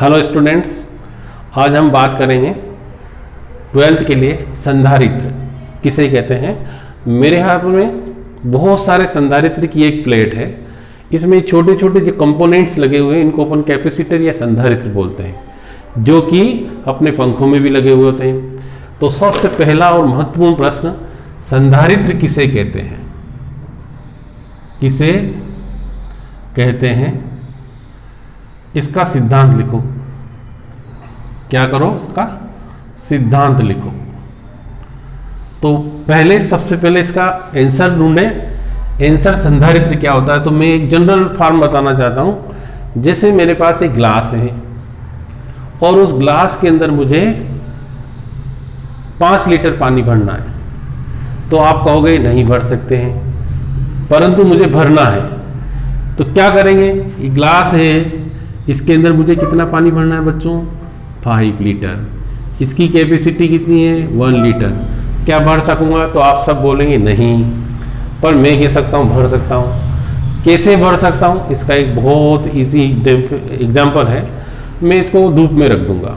Hello students, आज हम बात करेंगे 12th के लिए संधारित्र किसे कहते हैं। मेरे हाथ में बहुत सारे संधारित्र की एक प्लेट है। इसमें छोटे छोटे जो कंपोनेंट्स लगे हुए हैं इनको अपन कैपेसिटर या संधारित्र बोलते हैं, जो कि अपने पंखों में भी लगे हुए होते हैं। तो सबसे पहला और महत्वपूर्ण प्रश्न, संधारित्र किसे कहते हैं? किसे कहते हैं? इसका सिद्धांत लिखो। क्या करो? इसका सिद्धांत लिखो। तो सबसे पहले इसका आंसर ढूंढे। आंसर संधारित्र क्या होता है? तो मैं एक जनरल फॉर्म बताना चाहता हूं। जैसे मेरे पास एक ग्लास है और उस ग्लास के अंदर मुझे 5 लीटर पानी भरना है, तो आप कहोगे नहीं भर सकते हैं, परंतु मुझे भरना है। तो क्या करेंगे? ये ग्लास है, इसके अंदर मुझे कितना पानी भरना है बच्चों? 5 लीटर। इसकी कैपेसिटी कितनी है? 1 लीटर। क्या भर सकूंगा? तो आप सब बोलेंगे नहीं, पर मैं कह सकता हूं भर सकता हूं। कैसे भर सकता हूं? इसका एक बहुत इजी एग्जाम्पल है। मैं इसको धूप में रख दूंगा,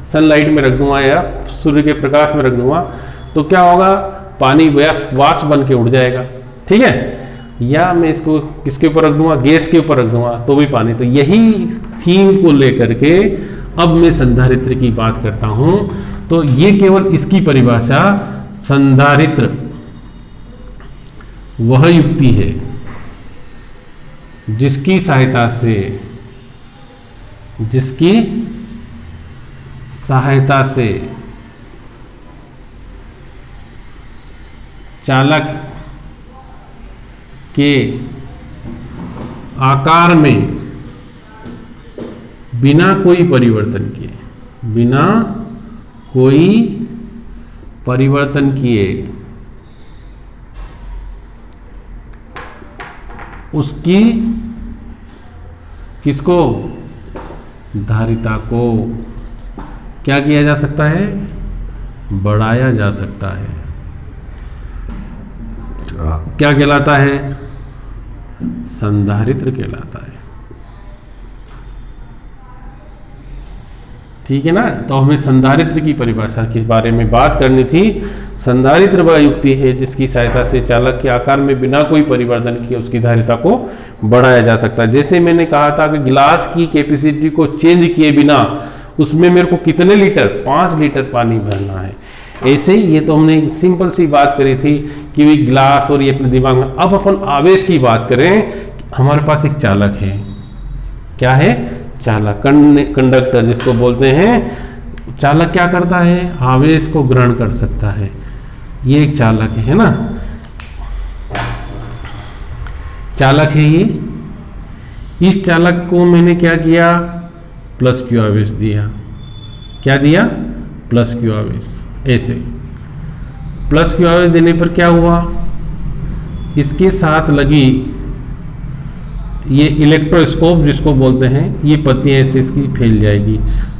सनलाइट में रख दूंगा या सूर्य के प्रकाश में रख दूंगा, तो क्या होगा? पानी वाष्प बन के उड़ जाएगा, ठीक है। या मैं इसको किसके ऊपर रख दूंगा? गैस के ऊपर रख दूंगा, तो भी पानी। तो यही थीम को लेकर के अब मैं संधारित्र की बात करता हूं। तो ये केवल इसकी परिभाषा, संधारित्र वह युक्ति है जिसकी सहायता से चालक के आकार में बिना कोई परिवर्तन किए उसकी किसको? धारिता को क्या किया जा सकता है? बढ़ाया जा सकता है। क्या कहलाता है? संधारित्र कहलाता है, ठीक है ना। तो हमें संधारित्र की परिभाषा के बारे में बात करनी थी। संधारित्र वह युक्ति है जिसकी सहायता से चालक के आकार में बिना कोई परिवर्तन किए उसकी धारिता को बढ़ाया जा सकता है। जैसे मैंने कहा था कि गिलास की कैपेसिटी को चेंज किए बिना उसमें मेरे को कितने लीटर? 5 लीटर पानी भरना है। ऐसे ही ये तो हमने एक सिंपल सी बात करी थी कि वे गिलास और ये अपने दिमाग में। अब अपन आवेश की बात करें। हमारे पास एक चालक है। क्या है? चालक, कंडक्टर जिसको बोलते हैं। चालक क्या करता है? आवेश को ग्रहण कर सकता है। ये एक चालक है ना। चालक है ये। इस चालक को मैंने क्या किया? प्लस क्यू आवेश दिया। क्या दिया? प्लस क्यू आवेश। ऐसे प्लस क्यू आवेश देने पर क्या हुआ? इसके साथ लगी ये इलेक्ट्रोस्कोप जिसको बोलते हैं, ये पत्तियां ऐसे इसकी फैल जाएगी।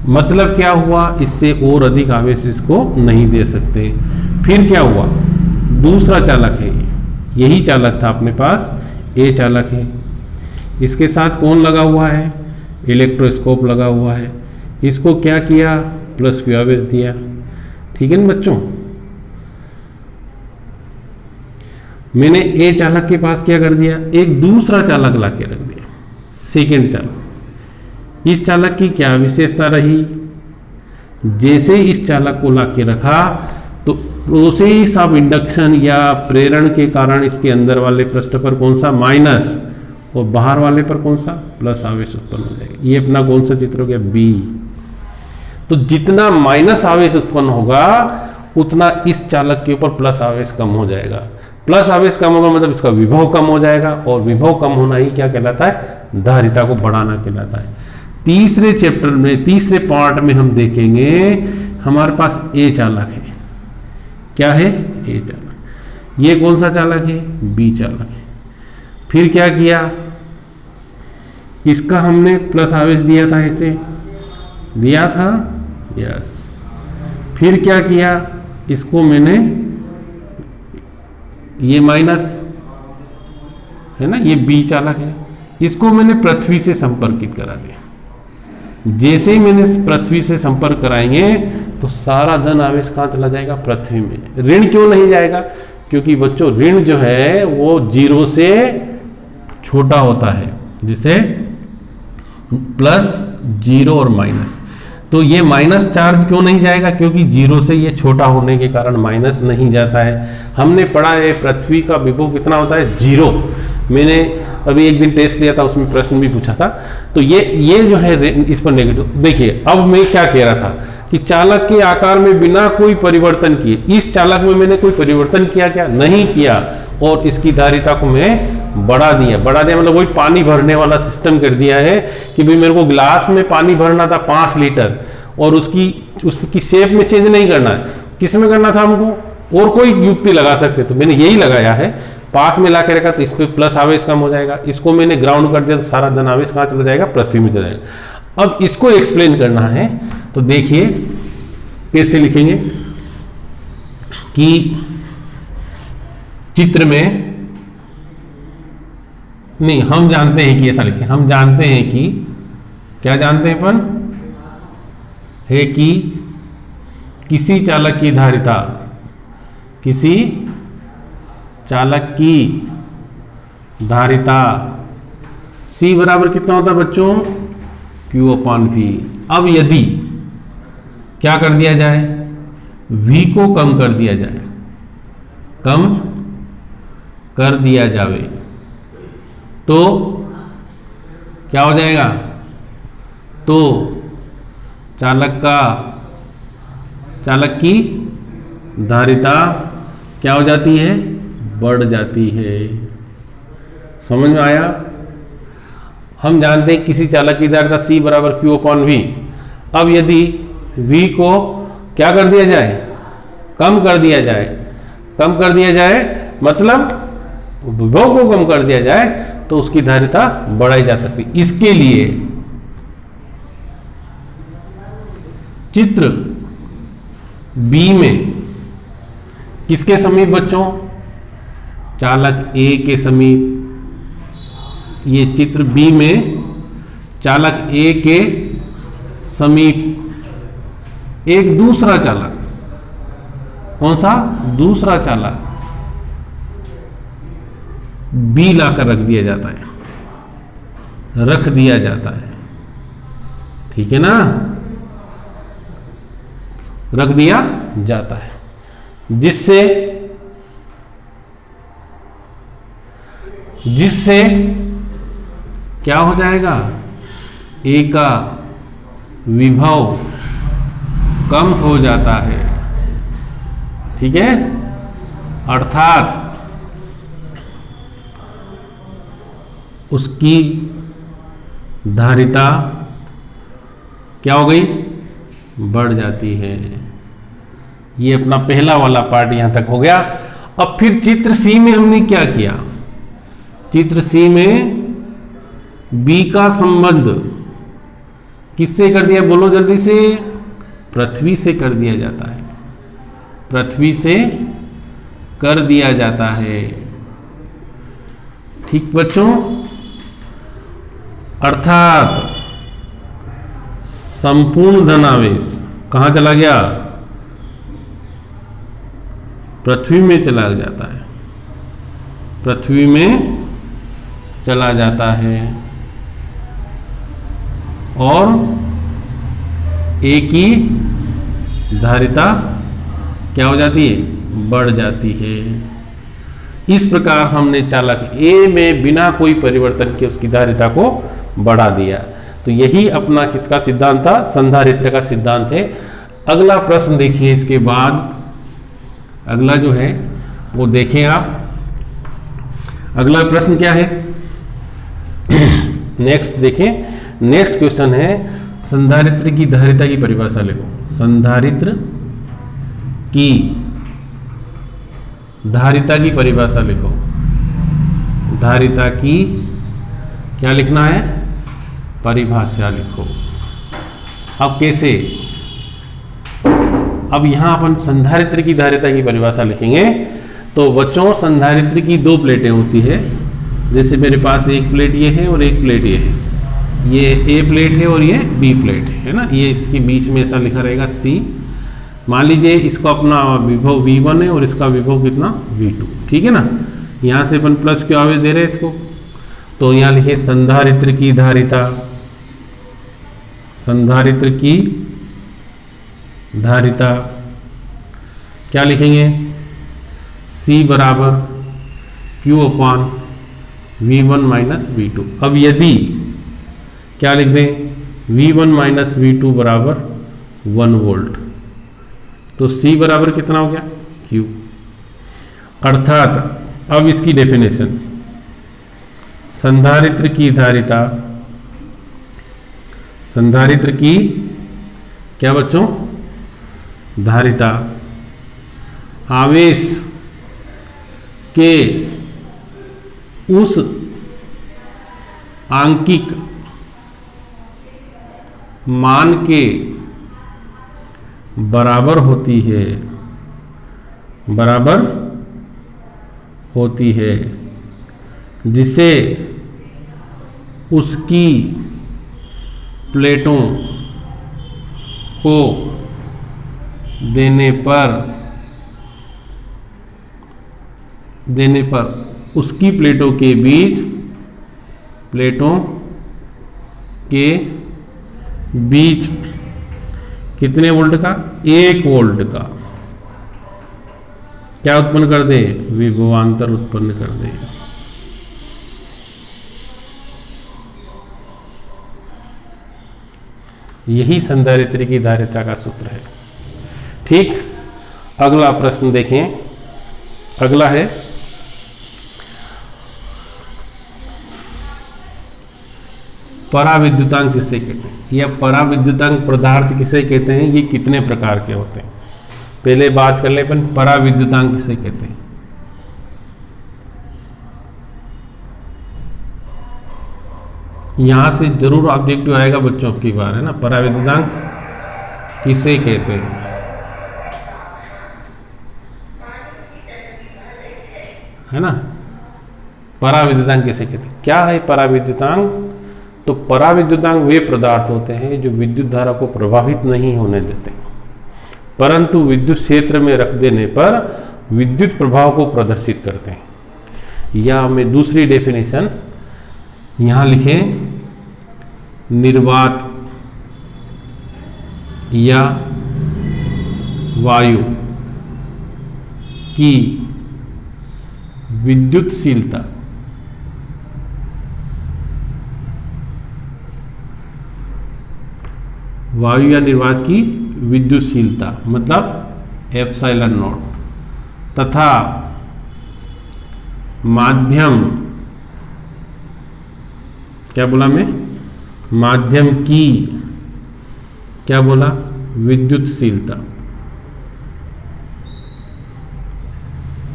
मतलब क्या हुआ? इससे और अधिक आवेश इसको नहीं दे सकते। फिर क्या हुआ? दूसरा चालक है, यही चालक था अपने पास, ये चालक है। इसके साथ कौन लगा हुआ है? इलेक्ट्रोस्कोप लगा हुआ है। इसको क्या किया? प्लस क्यू आवेश दिया, ठीक है ना बच्चों। मैंने ए चालक के पास क्या कर दिया? एक दूसरा चालक ला के रख दिया, सेकेंड चालक। इस चालक की क्या विशेषता रही? जैसे इस चालक को ला के रखा तो प्रोसेस ऑफ इंडक्शन या प्रेरण के कारण इसके अंदर वाले पृष्ठ पर कौन सा? माइनस, और बाहर वाले पर कौन सा? प्लस आवेश उत्पन्न हो जाएगा। ये अपना कौन सा चित्र हो गया? बी। तो जितना माइनस आवेश उत्पन्न होगा उतना इस चालक के ऊपर प्लस आवेश कम हो जाएगा। प्लस आवेश कम होगा मतलब इसका विभव कम हो जाएगा, और विभव कम होना ही क्या कहलाता है? धारिता को बढ़ाना कहलाता है। तीसरे चैप्टर में, तीसरे पार्ट में हम देखेंगे हमारे पास ए चालक है। क्या है? ए चालक। ये कौन सा चालक है? बी चालक है। फिर क्या किया? इसका हमने प्लस आवेश दिया था, ऐसे दिया था, यस। फिर क्या किया? इसको मैंने, ये माइनस है ना, ये बी चालक है, इसको मैंने पृथ्वी से संपर्कित करा दिया। जैसे ही मैंने पृथ्वी से संपर्क कराएंगे तो सारा धन आवेश कहाँ चला जाएगा? पृथ्वी में। ऋण क्यों नहीं जाएगा? क्योंकि बच्चों ऋण जो है वो 0 से छोटा होता है, जैसे प्लस, 0 और माइनस। तो ये माइनस चार्ज क्यों नहीं जाएगा? क्योंकि 0 से ये छोटा होने के कारण माइनस नहीं जाता है। हमने पढ़ा है पृथ्वी का विभव कितना होता है? 0। मैंने अभी एक दिन टेस्ट लिया था, उसमें प्रश्न भी पूछा था। तो ये जो है इस पर नेगेटिव। देखिए अब मैं क्या कह रहा था कि चालक के आकार में बिना कोई परिवर्तन किए, इस चालक में मैंने कोई परिवर्तन किया क्या? नहीं किया। और इसकी धारिता को मैं बढ़ा दिया मतलब वही पानी भरने वाला सिस्टम कर दिया है कि भाई मेरे को गिलास में पानी भरना था 5 लीटर और उसकी शेप में चेंज नहीं करना है। किस में करना था हमको? और कोई युक्ति लगा सकते, तो मैंने यही लगाया है। 5 में ला के रखा तो इस पर प्लस आवेश कम हो जाएगा, इसको मैंने ग्राउंड कर दिया तो सारा धन आवेश कहाँ चला जाएगा? पृथ्वी में चला जाएगा। अब इसको एक्सप्लेन करना है तो देखिए कैसे लिखेंगे कि चित्र में नहीं, हम जानते हैं कि ऐसा लिखें। हम जानते हैं कि क्या जानते हैं अपन? है कि किसी चालक की धारिता, किसी चालक की धारिता C बराबर कितना होता है बच्चों? Q/V। अब यदि क्या कर दिया जाए? V को कम कर दिया जाए, कम कर दिया जावे तो क्या हो जाएगा? तो चालक की धारिता क्या हो जाती है? बढ़ जाती है। समझ में आया? हम जानते हैं किसी चालक की धारिता C बराबर Q/V। अब यदि V को क्या कर दिया जाए? कम कर दिया जाए। कम कर दिया जाए मतलब विभव को कम कर दिया जाए तो उसकी धारिता बढ़ाई जा सकती है। इसके लिए चित्र B में किसके समीप बच्चों? चालक A के समीप। ये चित्र B में चालक A के समीप एक दूसरा चालक, कौन सा? दूसरा चालक B लाकर रख दिया जाता है, ठीक है ना? रख दिया जाता है, जिससे क्या हो जाएगा? A का विभव कम हो जाता है, ठीक है? अर्थात उसकी धारिता क्या हो गई? बढ़ जाती है। ये अपना पहला वाला पार्ट यहां तक हो गया। अब फिर चित्र C में हमने क्या किया? चित्र C में B का संबंध किससे कर दिया? बोलो जल्दी से। पृथ्वी से कर दिया जाता है, पृथ्वी से कर दिया जाता है, ठीक बच्चों? अर्थात संपूर्ण धनावेश कहां चला गया? पृथ्वी में चला जाता है, पृथ्वी में चला जाता है और A की धारिता क्या हो जाती है? बढ़ जाती है। इस प्रकार हमने चालक A में बिना कोई परिवर्तन के उसकी धारिता को बढ़ा दिया। तो यही अपना किसका सिद्धांत था? संधारित्र का सिद्धांत है। अगला प्रश्न देखिए, इसके बाद अगला जो है वो देखें आप। अगला प्रश्न क्या है? नेक्स्ट देखें, नेक्स्ट क्वेश्चन है संधारित्र की धारिता की परिभाषा लिखो। संधारित्र की धारिता की परिभाषा लिखो। धारिता की क्या लिखना है? परिभाषा लिखो। अब कैसे? अब यहां अपन संधारित्र की धारिता की परिभाषा लिखेंगे। तो बच्चों संधारित्र की 2 प्लेटें होती है। जैसे मेरे पास एक प्लेट ये है और एक प्लेट ये है, ये ए प्लेट है और ये बी प्लेट है ना, ये इसके बीच में ऐसा लिखा रहेगा सी। मान लीजिए इसको अपना विभव V1 है और इसका विभव कितना V2, ठीक है ना। यहाँ से अपन प्लस क्यू आवेश दे रहे हैं इसको, तो यहाँ लिखे संधारित्र की धारिता, संधारित्र की धारिता क्या लिखेंगे, C बराबर Q अपान V1 माइनस V2। अब यदि क्या लिख दें V1 माइनस V2 बराबर 1 वोल्ट, तो C बराबर कितना हो गया Q। अर्थात अब इसकी डेफिनेशन, संधारित्र की धारिता, संधारित्र की क्या बच्चों धारिता आवेश के उस आंकिक मान के बराबर होती है, बराबर होती है जिसे उसकी प्लेटों को देने पर उसकी प्लेटों के बीच, प्लेटों के बीच कितने वोल्ट का, 1 वोल्ट का क्या उत्पन्न कर दे, विभवांतर उत्पन्न कर दे। यही संधारित्र की धारिता का सूत्र है। ठीक, अगला प्रश्न देखें। अगला है पराविद्युतांक किसे कहते हैं, या पराविद्युतांक पदार्थ किसे कहते हैं, ये कितने प्रकार के होते हैं। पहले बात कर ले अपन पराविद्युतांक किसे कहते हैं। यहां से जरूर ऑब्जेक्टिव आएगा बच्चों की बार, है ना। पराविद्युतांक किसे कहते हैं, है ना। पराविद्युतांक किसे कहते हैं, क्या है पराविद्युतांक। तो पराविद्युतांक वे पदार्थ होते हैं जो विद्युत धारा को प्रभावित नहीं होने देते, परंतु विद्युत क्षेत्र में रख देने पर विद्युत प्रभाव को प्रदर्शित करते हैं। या हमें दूसरी डेफिनेशन यहां लिखें, निर्वात या वायु की विद्युतशीलता, वायु या निर्वात की विद्युतशीलता मतलब एप्सिलॉन नॉट, तथा माध्यम, क्या बोला मैं, माध्यम की क्या बोला, विद्युतशीलता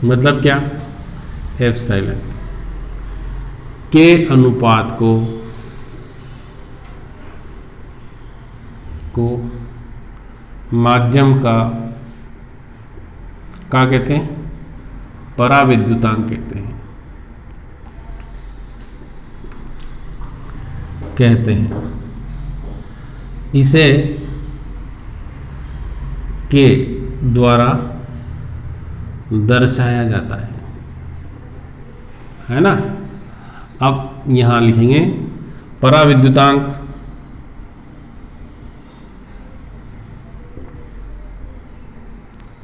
मतलब क्या, एप्सिलॉन के अनुपात को माध्यम का क्या कहते हैं, पराविद्युतांक कहते हैं। इसे के द्वारा दर्शाया जाता है ना। अब यहां लिखेंगे पराविद्युतांक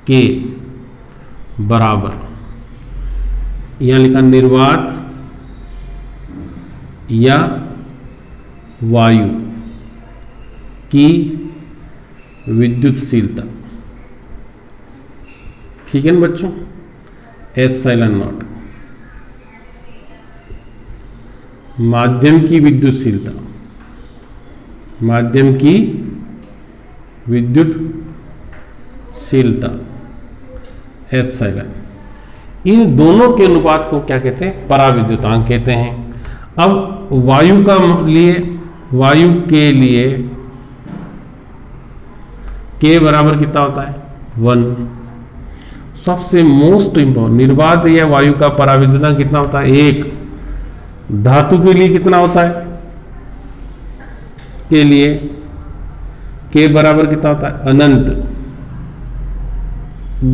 के बराबर, यहां लिखा निर्वात या वायु की विद्युतशीलता, ठीक है ना बच्चों, एप्सिलॉन नॉट। माध्यम की विद्युतशीलता, माध्यम की विद्युतशीलता एप्सिलॉन, इन दोनों के अनुपात को क्या कहते हैं, पराविद्युतांक कहते हैं। अब वायु का लिए, वायु के लिए के बराबर कितना होता है, 1। सबसे मोस्ट इंपॉर्टेंट, निर्वात या वायु का पराविद्युतांक कितना होता है, 1। धातु के लिए कितना होता है, के लिए के बराबर कितना होता है? अनंत।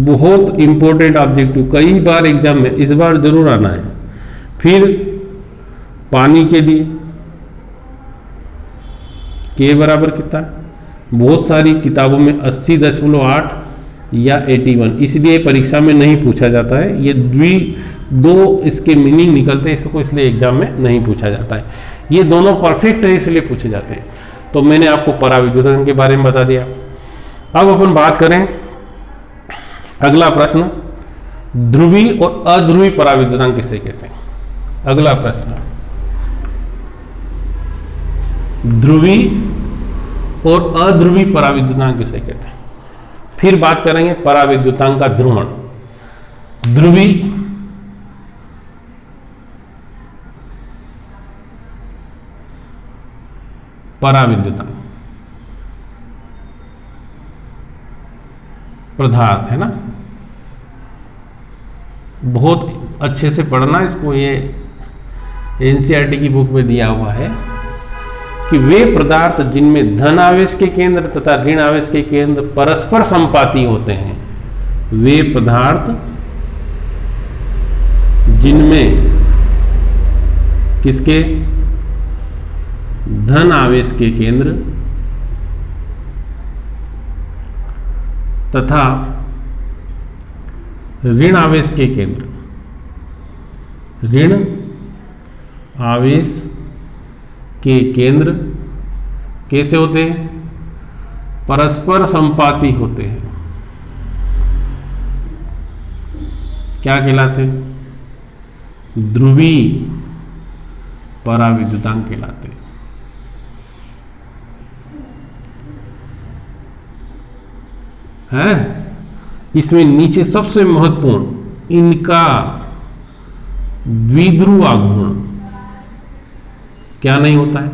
बहुत इंपॉर्टेंट ऑब्जेक्टिव, कई बार एग्जाम में, इस बार जरूर आना है। फिर पानी के लिए के बराबर कितना? बहुत सारी किताबों में 80.8 या 81, इसलिए परीक्षा में नहीं पूछा जाता है। ये दो इसके मीनिंग निकलते हैं, इसको इसलिए एग्जाम में नहीं पूछा जाता है। ये दोनों परफेक्ट है इसलिए पूछे जाते हैं। तो मैंने आपको पराविद्युतांक के बारे में बता दिया। अब अपन बात करें अगला प्रश्न, ध्रुवी और अध्रुवी पराविद्युतांक किसे कहते हैं? अगला प्रश्न, ध्रुवी और अध्रुवी पराविद्युतांक किसे कहते हैं? फिर बात करेंगे पराविद्युतांक का ध्रुवण। ध्रुवी पराविद्युतांक पदार्थ है ना, बहुत अच्छे से पढ़ना इसको। ये एनसीईआरटी की बुक में दिया हुआ है कि वे पदार्थ जिनमें धन आवेश के केंद्र तथा ऋण आवेश के केंद्र परस्पर संपाती होते हैं, वे पदार्थ जिनमें किसके? धन आवेश के केंद्र तथा ऋण आवेश के केंद्र, ऋण आवेश के केंद्र कैसे होते हैं? परस्पर संपाती होते हैं। क्या कहलाते हैं? ध्रुवी पराविद्युतांक कहलाते हैं। है इसमें नीचे सबसे महत्वपूर्ण इनका द्विध्रुव आघूर्ण क्या नहीं होता है?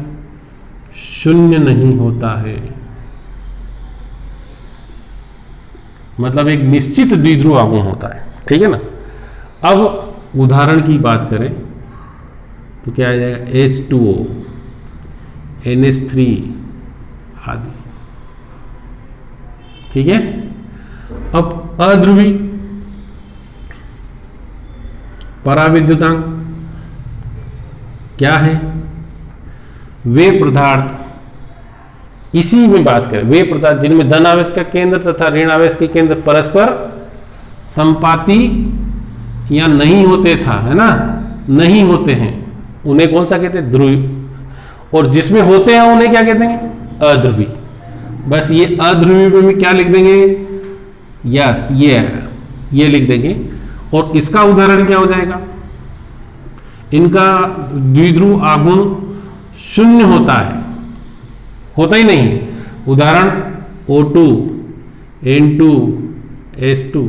शून्य नहीं होता है। मतलब एक निश्चित द्विध्रुव आघूर्ण होता है, ठीक है ना। अब उदाहरण की बात करें तो क्या आ जाएगा? H2O, NH3 आदि, ठीक है। अब अध्रुवी पराविद्युतांक क्या है? वे पदार्थ, इसी में बात करें, वे पदार्थ जिनमें धन आवेश का केंद्र तथा ऋण आवेश के केंद्र परस्पर संपाती या नहीं होते था, है ना, नहीं होते हैं, उन्हें कौन सा कहते हैं? ध्रुवी। और जिसमें होते हैं उन्हें क्या कहते हैं? अध्रुवी। बस ये अध्रुवी में क्या लिख देंगे? यस, ये लिख देंगे। और इसका उदाहरण क्या हो जाएगा? इनका द्विध्रुव आघूर्ण शून्य होता है, होता ही नहीं। उदाहरण O2, N2, S2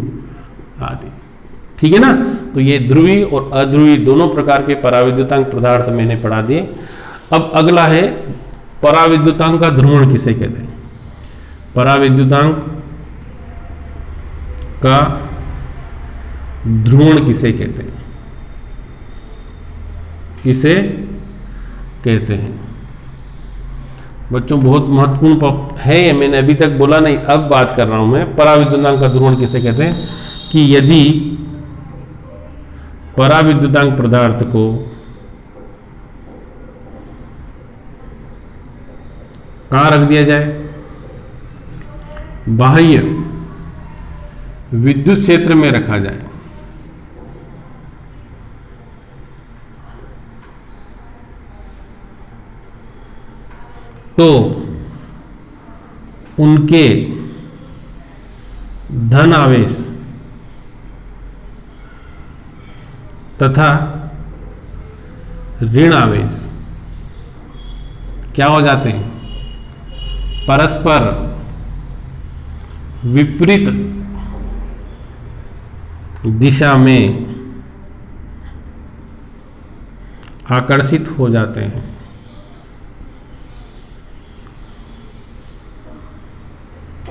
आदि, ठीक है ना। तो ये ध्रुवी और अध्रुवी दोनों प्रकार के पराविद्युतांक पदार्थ मैंने पढ़ा दिए। अब अगला है पराविद्युतांक का ध्रुवण किसे कहते हैं? पराविद्युतांक का ध्रुवण किसे कहते हैं? किसे कहते हैं बच्चों? बहुत महत्वपूर्ण है ये, मैंने अभी तक बोला नहीं, अब बात कर रहा हूं मैं। पराविद्युतांक का ध्रुवण किसे कहते हैं? कि यदि पराविद्युतांक पदार्थ को कहां रख दिया जाए? बाह्य विद्युत क्षेत्र में रखा जाए, तो उनके धन आवेश तथा ऋण आवेश क्या हो जाते हैं? परस्पर विपरीत दिशा में आकर्षित हो जाते हैं।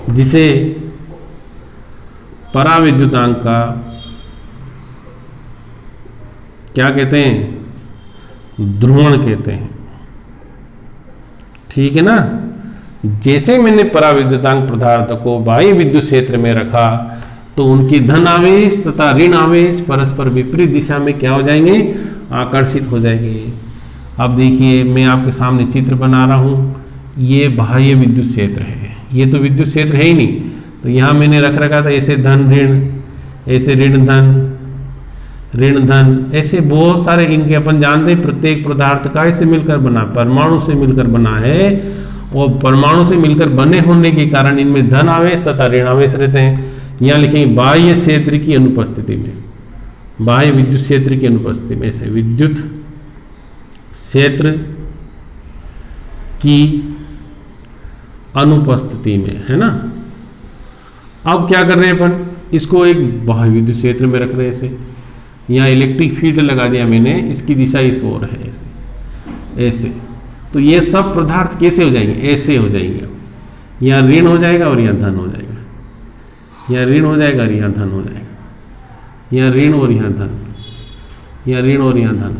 जिसे पराविद्युतांक का क्या कहते हैं? ध्रुवण कहते हैं, ठीक है ना। जैसे मैंने पराविद्युतांक पदार्थ को बाह्य विद्युत क्षेत्र में रखा तो उनकी धन आवेश तथा ऋण आवेश परस्पर विपरीत दिशा में क्या हो जाएंगे, आकर्षित हो जाएंगे। अब देखिए मैं आपके सामने चित्र बना रहा हूं, ये बाह्य विद्युत क्षेत्र है, ये तो विद्युत क्षेत्र है ही नहीं, तो यहाँ मैंने रख रखा था ऐसे धन ऋण, ऐसे ऋण धन, ऐसे बहुत सारे इनके अपन जानते हैं प्रत्येक पदार्थ का ऐसे मिलकर बना, परमाणु से मिलकर बना है, और परमाणु से मिलकर बने होने के कारण इनमें धन आवेश तथा ऋण आवेश रहते हैं। यहाँ लिखेंगे बाह्य क्षेत्र की अनुपस्थिति में, बाह्य विद्युत क्षेत्र की अनुपस्थिति में, ऐसे विद्युत क्षेत्र की अनुपस्थिति में, है ना। अब क्या कर रहे हैं अपन, इसको एक बाह्य विद्युत क्षेत्र में रख रहे हैं ऐसे, यहाँ इलेक्ट्रिक फील्ड लगा दिया मैंने, इसकी दिशा इस ओर है ऐसे ऐसे, तो ये सब पदार्थ कैसे हो जाएंगे, ऐसे हो जाएंगे। यहाँ ऋण हो जाएगा और यहाँ धन हो जाएगा, यहाँ ऋण हो जाएगा और यहाँ धन हो जाएगा, यहाँ ऋण और यहाँ धन, यहाँ ऋण और यहाँ धन,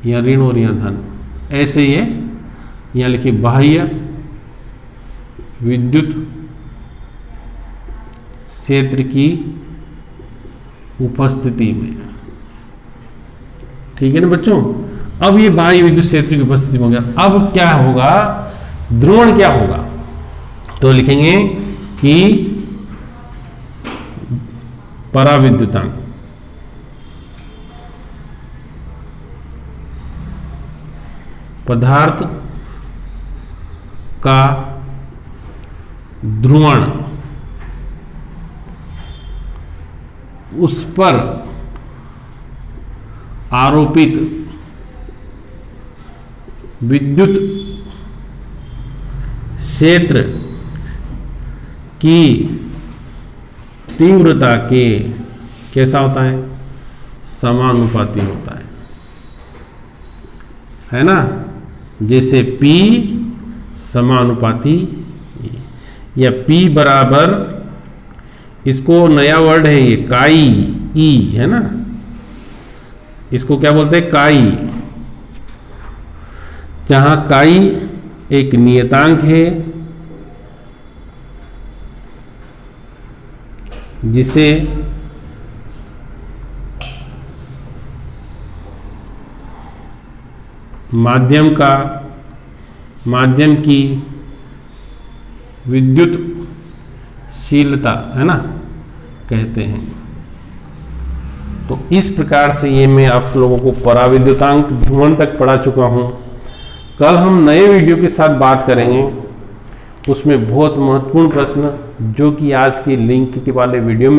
यहाँ ऋण और यहाँ धन, ऐसे ये यहाँ लिखिए बाह्य विद्युत क्षेत्र की उपस्थिति में। ठीक है ना बच्चों। अब ये बाह्य विद्युत क्षेत्र की उपस्थिति में हो गया। अब क्या होगा, ध्रुवण क्या होगा, तो लिखेंगे कि पराविद्युतांक पदार्थ का ध्रुवण उस पर आरोपित विद्युत क्षेत्र की तीव्रता के कैसा होता है, समानुपाती होता है ना। जैसे P समानुपाती, या P बराबर, इसको नया वर्ड है ये काई ई, है ना, इसको क्या बोलते हैं, काई, जहां काई एक नियतांक है जिसे माध्यम की विद्युतशीलता, है ना, कहते हैं। तो इस प्रकार से ये मैं आप लोगों को पराविद्युतांक ध्रुवण तक पढ़ा चुका हूं। कल हम नए वीडियो के साथ बात करेंगे, उसमें बहुत महत्वपूर्ण प्रश्न जो कि आज की लिंक के वाले वीडियो में